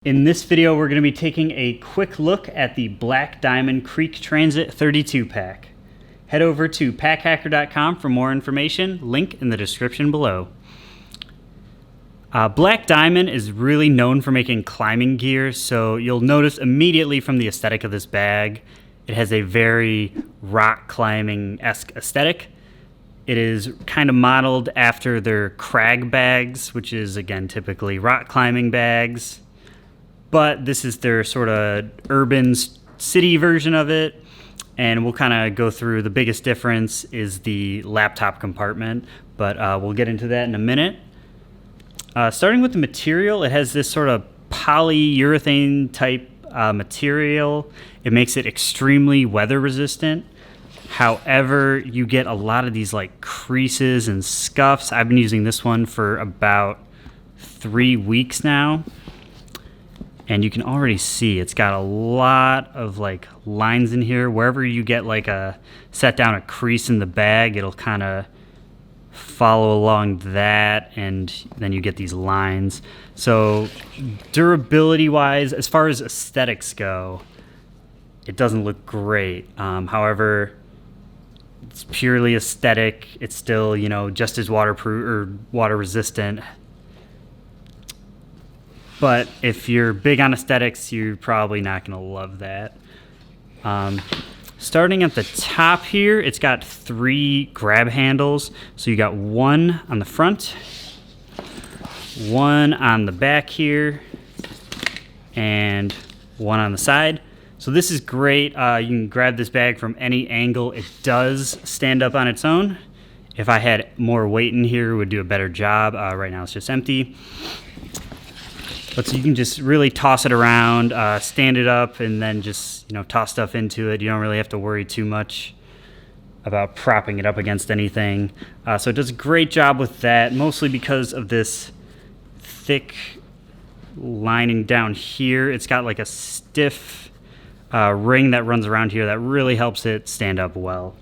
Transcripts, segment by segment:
In this video, we're going to be taking a quick look at the Black Diamond Creek Transit 32 pack. Head over to packhacker.com for more information, link in the description below. Black Diamond is really known for making climbing gear, so you'll notice immediately from the aesthetic of this bag, it has a very rock climbing-esque aesthetic. It is kind of modeled after their crag bags, which is again typically rock climbing bags. But this is their sort of urban city version of it, and we'll kind of go through. The biggest difference is the laptop compartment, but we'll get into that in a minute. Starting with the material, it has this sort of polyurethane type material. It makes it extremely weather resistant. However, you get a lot of these like creases and scuffs. I've been using this one for about 3 weeks now. And you can already see it's got a lot of like lines in here. Wherever you get like set down a crease in the bag, it'll kind of follow along that, and then you get these lines. So durability wise, as far as aesthetics go, it doesn't look great. However, it's purely aesthetic. It's still, just as waterproof or water resistant. But if you're big on aesthetics, you're probably not going to love that. Starting at the top here, it's got 3 grab handles. So you got one on the front, one on the back here, and one on the side. So this is great. You can grab this bag from any angle. It does stand up on its own. If I had more weight in here, it would do a better job. Right now it's just empty. But so you can just really toss it around, stand it up, and then just toss stuff into it. You don't really have to worry too much about propping it up against anything. So it does a great job with that, mostly because of this thick lining down here. It's got like a stiff ring that runs around here that really helps it stand up well.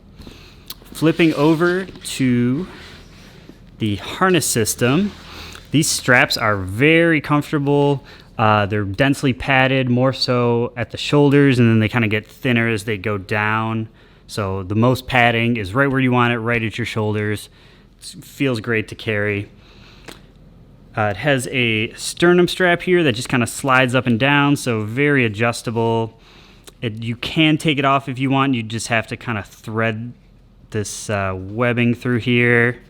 Flipping over to the harness system. These straps are very comfortable. They're densely padded, more so at the shoulders, and then they kind of get thinner as they go down. So the most padding is right where you want it, right at your shoulders. It feels great to carry. It has a sternum strap here that just kind of slides up and down, so very adjustable. You can take it off if you want. You just have to kind of thread this webbing through here.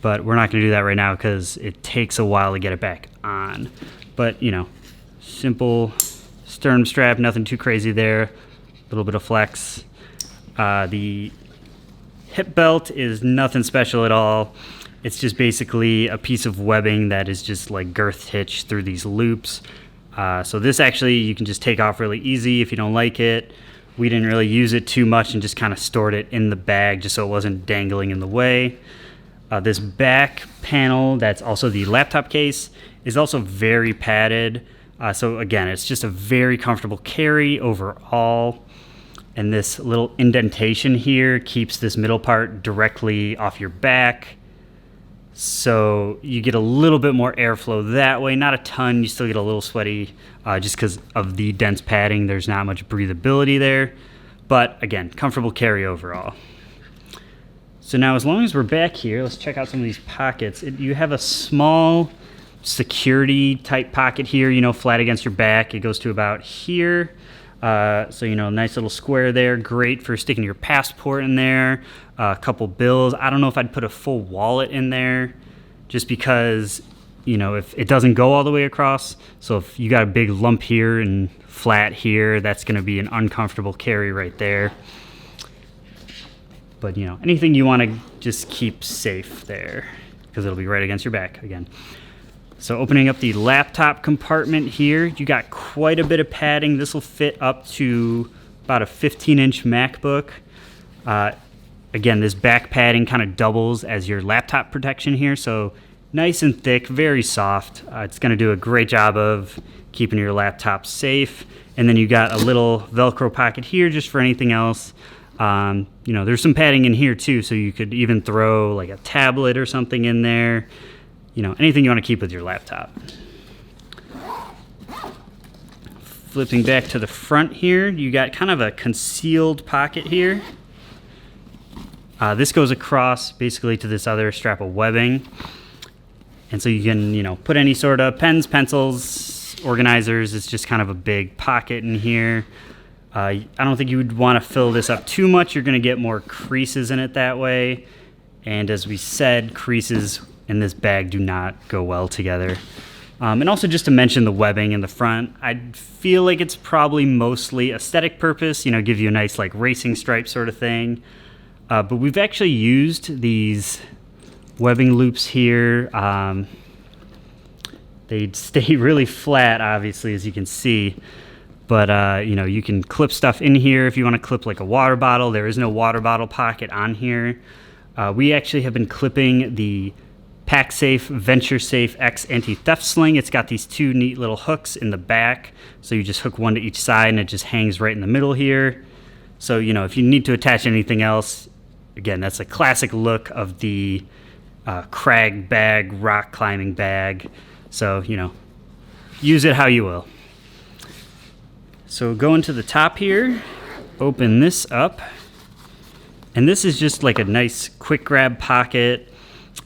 But we're not going to do that right now because it takes a while to get it back on. But, simple sternum strap, nothing too crazy there. A little bit of flex. The hip belt is nothing special at all. It's just basically a piece of webbing that is just like girth hitched through these loops. So this actually you can just take off really easy if you don't like it. We didn't really use it too much and just kind of stored it in the bag just so it wasn't dangling in the way. This back panel, that's also the laptop case, is also very padded. So again, it's just a very comfortable carry overall. And this little indentation here keeps this middle part directly off your back. So you get a little bit more airflow that way. Not a ton, you still get a little sweaty just because of the dense padding. There's not much breathability there. But again, comfortable carry overall. So now as long as we're back here, let's check out some of these pockets. You have a small security type pocket here, flat against your back. It goes to about here. So, nice little square there. Great for sticking your passport in there. A couple bills. I don't know if I'd put a full wallet in there just because, if it doesn't go all the way across. So if you got a big lump here and flat here, that's going to be an uncomfortable carry right there. But, anything you want to just keep safe there because it'll be right against your back again. So opening up the laptop compartment here, you got quite a bit of padding. This will fit up to about a 15-inch MacBook. Again, this back padding kind of doubles as your laptop protection here. So nice and thick, very soft. It's going to do a great job of keeping your laptop safe. And then you got a little Velcro pocket here just for anything else. There's some padding in here too, so you could even throw like a tablet or something in there. Anything you want to keep with your laptop. Flipping back to the front here, you got kind of a concealed pocket here. This goes across basically to this other strap of webbing. And so you can, you know, put any sort of pens, pencils, organizers. It's just kind of a big pocket in here. I don't think you would want to fill this up too much. You're going to get more creases in it that way. And as we said, creases in this bag do not go well together. And also just to mention the webbing in the front, I feel like it's probably mostly aesthetic purpose, you know, give you a nice like racing stripe sort of thing. But we've actually used these webbing loops here. They stay really flat, obviously, as you can see. But, you know, you can clip stuff in here if you want to clip like a water bottle. There is no water bottle pocket on here. We actually have been clipping the PackSafe VentureSafe X anti-theft sling. It's got these two neat little hooks in the back. So you just hook one to each side and it just hangs right in the middle here. So, you know, if you need to attach anything else, again, that's a classic look of the crag bag, rock climbing bag. So, you know, use it how you will. So going to the top here, open this up. And this is just like a nice quick grab pocket.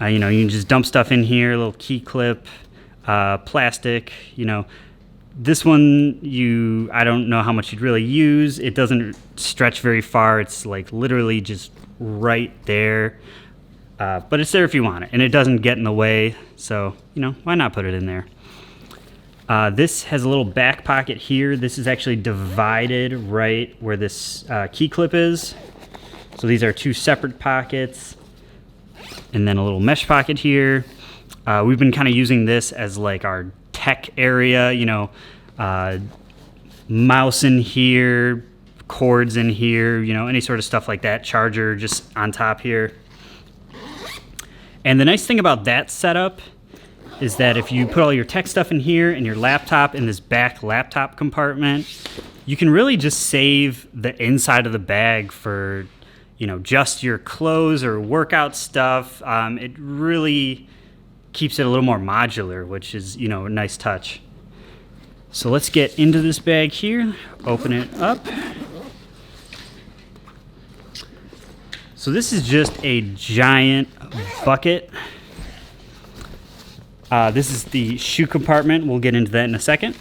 You know, you can just dump stuff in here, a little key clip, plastic, you know. This one, I don't know how much you'd really use. It doesn't stretch very far. It's like literally just right there. But it's there if you want it, and it doesn't get in the way. So, you know, why not put it in there? This has a little back pocket here. This is actually divided right where this key clip is. So these are two separate pockets. And then a little mesh pocket here. We've been kind of using this as like our tech area, you know, mouse in here, cords in here, you know, any sort of stuff like that, charger just on top here. And the nice thing about that setup is that if you put all your tech stuff in here and your laptop in this back laptop compartment, you can really just save the inside of the bag for, you know, just your clothes or workout stuff. It really keeps it a little more modular, which is, you know, a nice touch. So let's get into this bag here, open it up. So this is just a giant bucket. This is the shoe compartment. We'll get into that in a second.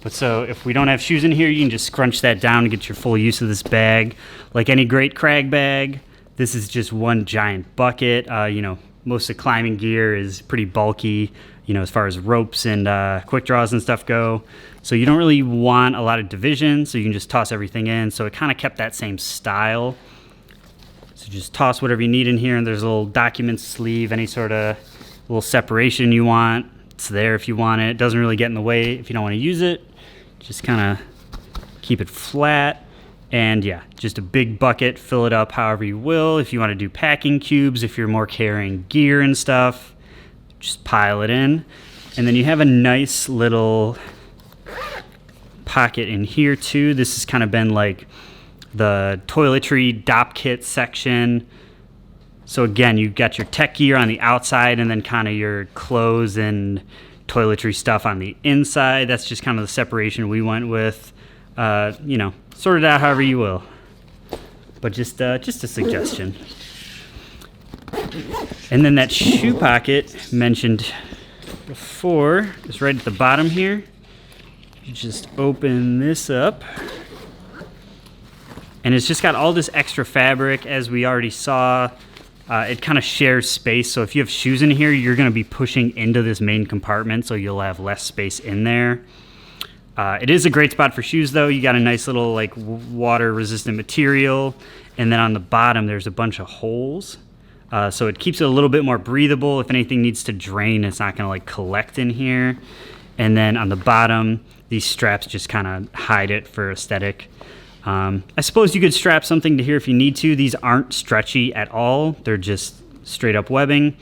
But so if we don't have shoes in here, you can just scrunch that down to get your full use of this bag. Like any great crag bag, this is just one giant bucket. You know, most of the climbing gear is pretty bulky, you know, as far as ropes and quick draws and stuff go. So you don't really want a lot of division, so you can just toss everything in. So it kind of kept that same style. So just toss whatever you need in here, and there's a little document sleeve, any sort of little separation you want. It's there if you want it. It doesn't really get in the way if you don't want to use it. Just kind of keep it flat. And yeah, just a big bucket, fill it up however you will. If you want to do packing cubes, if you're more carrying gear and stuff, just pile it in. And then you have a nice little pocket in here too. This has kind of been like the toiletry DOP kit section. So again, you've got your tech gear on the outside and then kind of your clothes and toiletry stuff on the inside. That's just kind of the separation we went with. You know, sort it out however you will. But just a suggestion. And then that shoe pocket mentioned before is right at the bottom here. You just open this up. And it's just got all this extra fabric, as we already saw. It kind of shares space, so if you have shoes in here, you're going to be pushing into this main compartment, so you'll have less space in there. It is a great spot for shoes, though. You got a nice little like water-resistant material, and then on the bottom there's a bunch of holes, so it keeps it a little bit more breathable. If anything needs to drain, it's not going to like collect in here. And then on the bottom, these straps just kind of hide it for aesthetic. I suppose you could strap something to here if you need to. These aren't stretchy at all. They're just straight up webbing.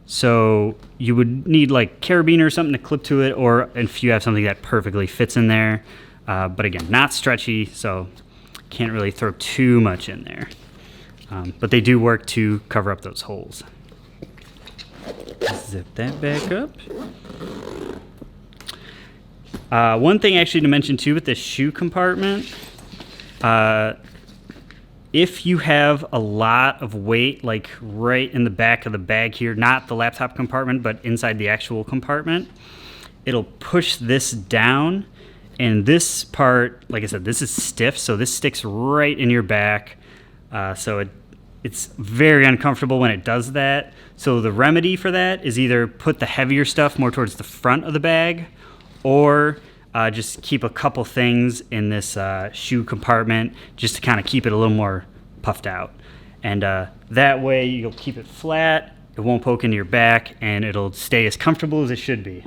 So you would need like carabiner or something to clip to it, or if you have something that perfectly fits in there. But again, not stretchy, so can't really throw too much in there. But they do work to cover up those holes. Zip that back up. One thing actually to mention too with this shoe compartment, if you have a lot of weight, like right in the back of the bag here, not the laptop compartment, but inside the actual compartment, it'll push this down. And this part, like I said, this is stiff, so this sticks right in your back. So it's very uncomfortable when it does that. So the remedy for that is either put the heavier stuff more towards the front of the bag, or just keep a couple things in this shoe compartment just to kind of keep it a little more puffed out. And that way you'll keep it flat, it won't poke into your back, and it'll stay as comfortable as it should be.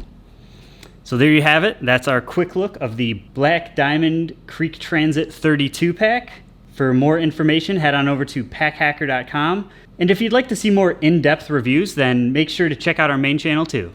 So there you have it. That's our quick look of the Black Diamond Creek Transit 32 pack. For more information, head on over to packhacker.com. And if you'd like to see more in-depth reviews, then make sure to check out our main channel too.